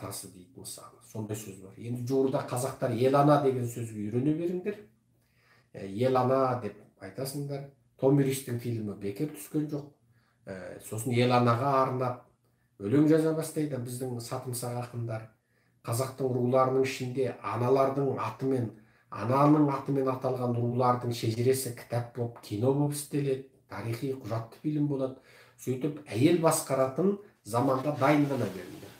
анасы дейді мысалы. Сондай сөз бар. Енді жуырда қазақтар ел ана деген сөзге үйрене беріңдер. Ел ана деп айтасыңдар. Томиристің фильмі бекер түскен жоқ. Сосын ел анаға арнап өлең жаза бастайды біздің сатымсақ ақындар. Қазақтың руларының ішінде аналардың атымен, ананың атымен аталған рулардың шежіресі кітап болып, кино болып істеледі, тарихи құжатты фильм болады. Сөйтіп әйел басқаратын заманға дайындана беріңдер.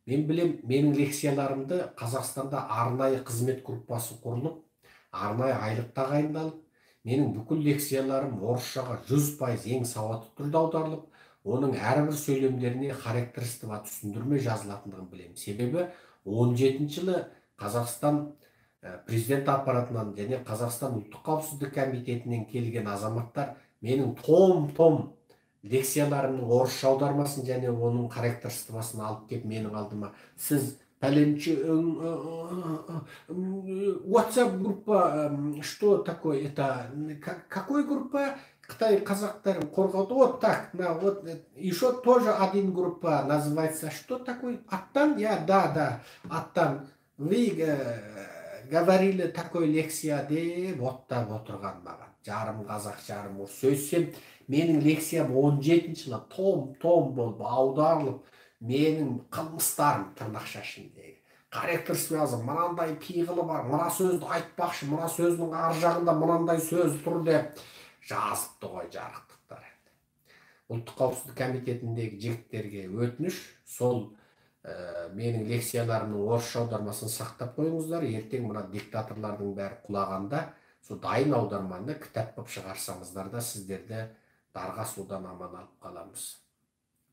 Мен білем, менің лекцияларымды Қазақстанда арнайы қызмет группасы құрылып, арнайы айлық тағайындалып, менің бүкіл лекцияларым орысшаға 100% ең сауатты түрде аударылып, оның әрбір сөйлемдеріне характеристика түсіндірме жазылатындығын білемін. Себебі 17 жылы Қазақстан президент аппаратынан және Қазақстан ұлттық қауіпсіздік комитетінен келген азаматтар менің том лекцияларымның орысша аудармасын және оның характеристикасын алып келіп менің алдыма, сіз пәленші WhatsApp группа, что такое это, какой группа? Қытай қазақтарын қорғауды, вот так, вот еще тоже один группа называется, что такое? Аттан? Да, аттан. Вы говорили такой лекция деп оттап отырған маған. Жарым қазақ, жарым орыс. Сөзсем, менің лекциям 17 жылы том болып аударылып, менің қылмыстарым тырнақша ішіндегі корректор сөзі мынандай пиғылы бар, мына сөзді айтпақшы, мына сөздің ар жағында мынандай сөз тұр деп жазыпты ғой жарықтықтар. Ұлттық қауіпсіздік комитетіндегі жігіттерге өтініш, сол менің лекцияларымның орысша аудармасын сақтап қойыңыздар. Ертең мына диктаторлардың бәрі құлағанда, сол дайын аударманы кітап қылып шығарсаңыздар да сіздерді дарға судан аман алып қаламыз.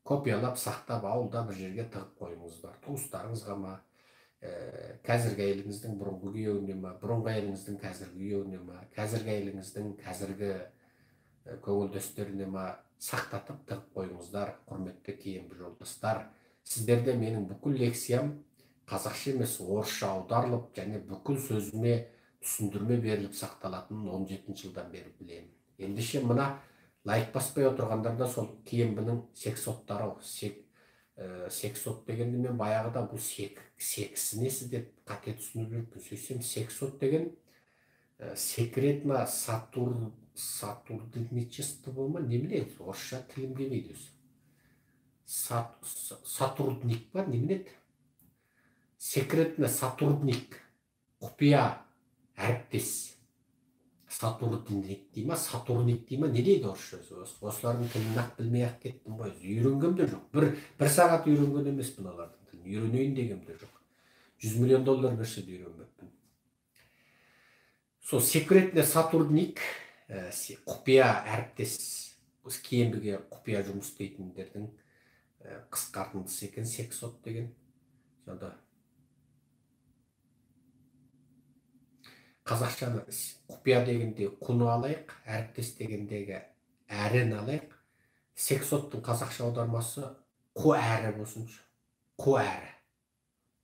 Копиялап, сақтап, ауылда бір жерге тығып қойыңыздар. Туыстарыңызға ма, қазіргі әйеліңіздің бұрынғы күйеуіне ма, бұрынғы әйеліңіздің қазіргі күйеуіне ма, қазіргі әйеліңіздің қазіргі көңілдестеріне ма сақтатып тығып қойыңыздар. Құрметті кейінгі жолдастар, сіздерде менің бүкіл лекциям қазақша емес орысша аударылып және бүкіл сөзіме түсіндірме беріліп сақталатынын 17 жылдан бері білемін. Ендеше мына лайк баспай отырғандарда сол кейінбінің сексоттары, сексот дегенде мен баяғыда бұл сексі несі деп қате түсініп жүрмін. Сөйтсем сексот деген секретно сатурничество болма, не біледі, орысша тілім келмейді өзі. Сотрудник бар, не біледі? Секретно сотрудник, құпия әріптес. Сатурник дей ма, сатурник дей ма, не дейді орысша? Осылардың тілін ақ білмей ақ кеттім ғой. Үйренгем де жоқ. Бір сағат үйренген емеспін олардың тілін. Үйренейін дегем де жоқ. $100 миллион берсе де үйренбеппін. Сол секретно сотрудник, құпия әріптес. Осы кейінбіге құпия жұмыс істейтіндердің қысқартындысы екен сексот деген. Сонда қазақшаны құпия дегенде құны алайық, әріптес дегендегі әрін алайық. Сексоттың қазақша аудармасы қу әрі болсыншы. Қу әрі.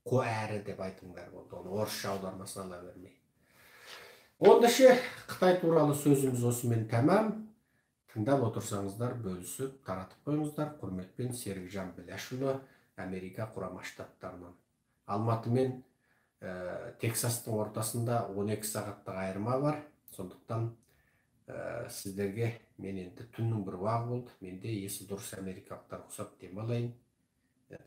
Қу әрі деп айтыңдар болды. Оны орысша аудармасын ала бермей. Ондаше Қытай туралы сөзіміз осымен тәмам. Тыңдап отырсаңыздар, бөлісіп, таратып қойыңыздар. Құрметпен Серікжан Біләшұлы, Америка Құрама Штаттарынан. Алматы мен Тексастың ортасында 12 сағаттық айырма бар. Сондықтан сіздерге мен енді түннің бір уағы болды. Менде есі дұрыс америкалықтар ұқсап демалайын.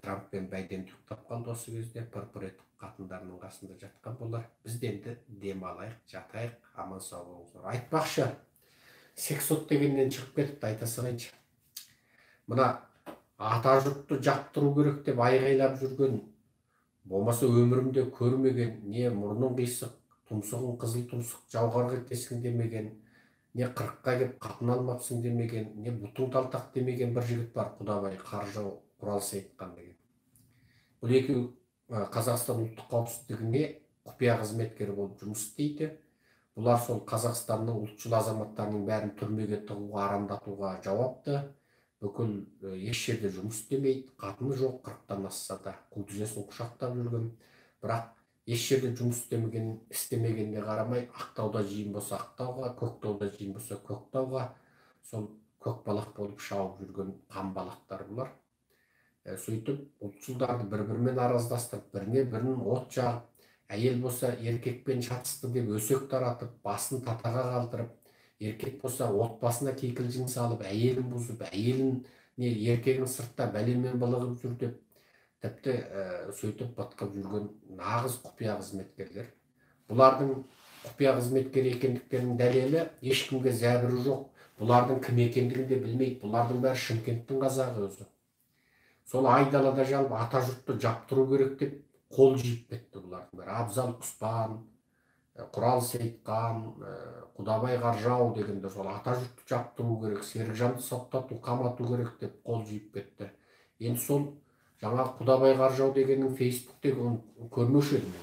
Трамп пен Байден ұйықтап қалды осы кезде, пыр-пыр етіп қатындарының қасында жатқан болар. Біз де енді демалайық, жатайық, аман сау болыңыздар. Айтпақшы, сексот дегеннен шығып кетіпті, айта салайыншы. Мына ата жұртты жаптыру керек деп айғайлап жүрген, болмаса өмірімде көрмеген, не мұрның қисық, тұмсығың қызыл тұмсық, жауғарға кескін демеген, не қырыққа кеп қатын алмапсың демеген, не бұтың талтақ демеген бір жігіт бар, Құдабай Қаржау Құрал Сейітхан деген. Бұл екеуі Қазақстан ұлттық қауіпсіздігіне құпия қызметкері болып жұмыс істейді. Бұлар сол Қазақстанның ұлтшыл азаматтарының бәрін түрмеге тығуға, арандатуға жауапты. Бүкіл еш жерде жұмыс істемейді, қатыны жоқ, 40-тан асса да құлдызесін құшақтап жүрген. Бірақ еш жерде жұмыс істемегеніне қарамай, Ақтауда жиын болса Ақтауға, Көктауда жиын болса Көктауға, сол көкбалақ болып шауып жүрген қамбалақтар бұлар. Сөйтіп ұлтшылдарды бір-бірімен араздастырып, біріне бірін от жағып, әйел болса еркекпен шатысты деп өсек таратып, басын татаға қалдырып, еркек болса отбасына кикілжің салып, әйелін бұзып, еркегін сыртта бәлемен былығып жүр деп, тіпті сөйтіп бытқып жүрген нағыз құпия қызметкерлер. Бұлардың құпия қызметкер екендіктерінің дәлелі ешкімге зәбірі жоқ. Бұлардың кім екендігін де білмейді. Бұлардың бәрі Шымкенттің қазағы өзі. Сол айдалада жалып ата жұртты жаптыру керек деп қол жиып кетті бұлардың бәрі. Абзал Құспан, Құрал Сейітқан, Құдабай Қаржау дегендер сол ата жұртты жаптыру керек, Серікжанды соттату, қамату керек деп қол жиып кетті. Енді сол жаңа Құдабай Қаржау дегеннің Фейсбуктегі көрмеуші едім.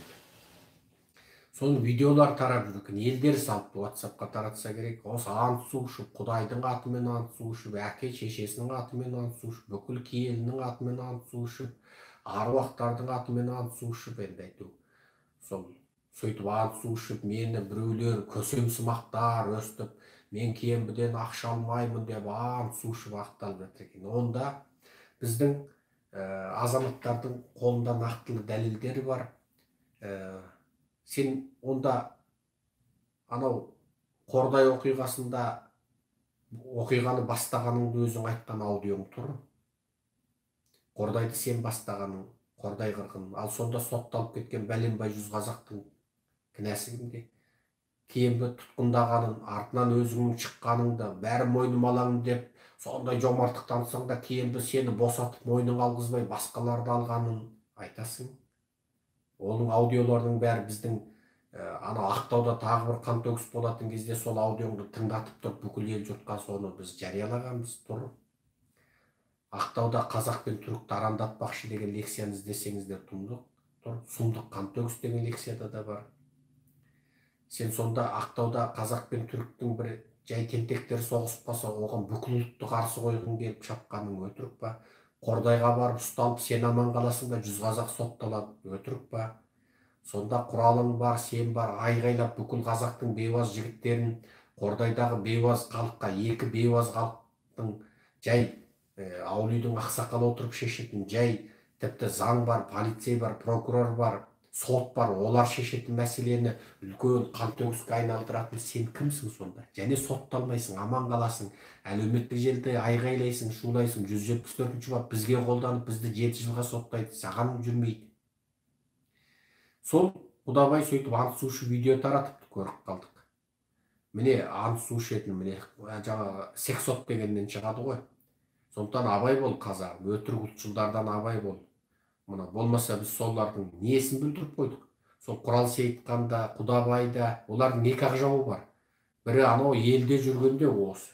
Соның видеолар тарап жүр екен. Елдер салып WhatsAppқа таратса керек. Осы ант су ішіп, Құдайдың атымен ант су ішіп, әке шешесінің атымен ант су ішіп, бүкіл киелінің атымен ант су ішіп, аруақтардың атымен ант су ішіп, енді әйтеу. Сол сөйтіп ант су ішіп, мені біреулер көсемсымақтар өстіп, мен кембіден ақша алмаймын деп ант су ішіп ақталып жатыр екен. Онда біздің азаматтардың қолында нақтылы дәлелдері бар. Сен онда анау Қордай оқиғасында оқиғаны бастағаныңды өзің айтқан аудиоң тұр. Қордайды сен бастағаның, Қордай қырғын. Ал сонда сотталып кеткен Бәленбай Жүзқазақтың кінәсі кімде? Кембі тұтқындағанын, артынан өзіңнің шыққаныңды, бәрі мойным алаңын деп, сондай жомарттық танытсаң да Кембі сені босатып, мойның алғызбай, басқаларды алғанын айтасың. Оның аудиолардың бәрі біздің ана Ақтауда тағы бір қантөгіс болатын кезде сол аудионды тыңдатып тұрып, бүкіл ел жұртқа соны біз жариялағанбыз. Тұр. Ақтауда қазақ пен түрікті арандатпақшы деген лекцияны іздесеңіздер тұр. Сұмдық қантөгіс деген лекцияда да бар. Сен сонда Ақтауда қазақ пен түріктің бір жай тентектер соғысып қалса, оған бүкіл ұлтты қарсы қойғың келіп шапқаның өтірік па? Қордайға барып ұсталып, сен аман қаласың да Жүзқазақ сотталады, өтірік па? Сонда құралың бар, сен бар, айғайлап бүкіл қазақтың бейуаз жігіттерін, Қордайдағы бейуаз халыққа, екі бейуаз халықтың жай ауыл үйдің ақсақалы отырып шешетін, жай тіпті заң бар, полицей бар, прокурор бар, сот бар, олар шешетін мәселені үлкен қантөгіске айналдыратын сен кімсің сонда? Және сотталмайсың, аман қаласың, әлеуметтік желіде айғайлайсың, шулайсың, 174-ші бап бізге қолданып, бізді 7 жылға соттайды, саған жүрмейді. Сол Құдабай сөйтіп ант су ішіп видео таратыпты, көріп қалдық. Міне ант су ішетін, міне жаңағы сексот дегеннен шығады ғой. Сондықтан абай бол қазағым, өтірік ұлтшылдардан абай бол. Мына болмаса біз солардың несін бүлдіріп қойдық. Сол Құрал Сейітқанда, Құдабайда, олардың екі ақ жауы бар. Бірі анау елде жүргенде осы.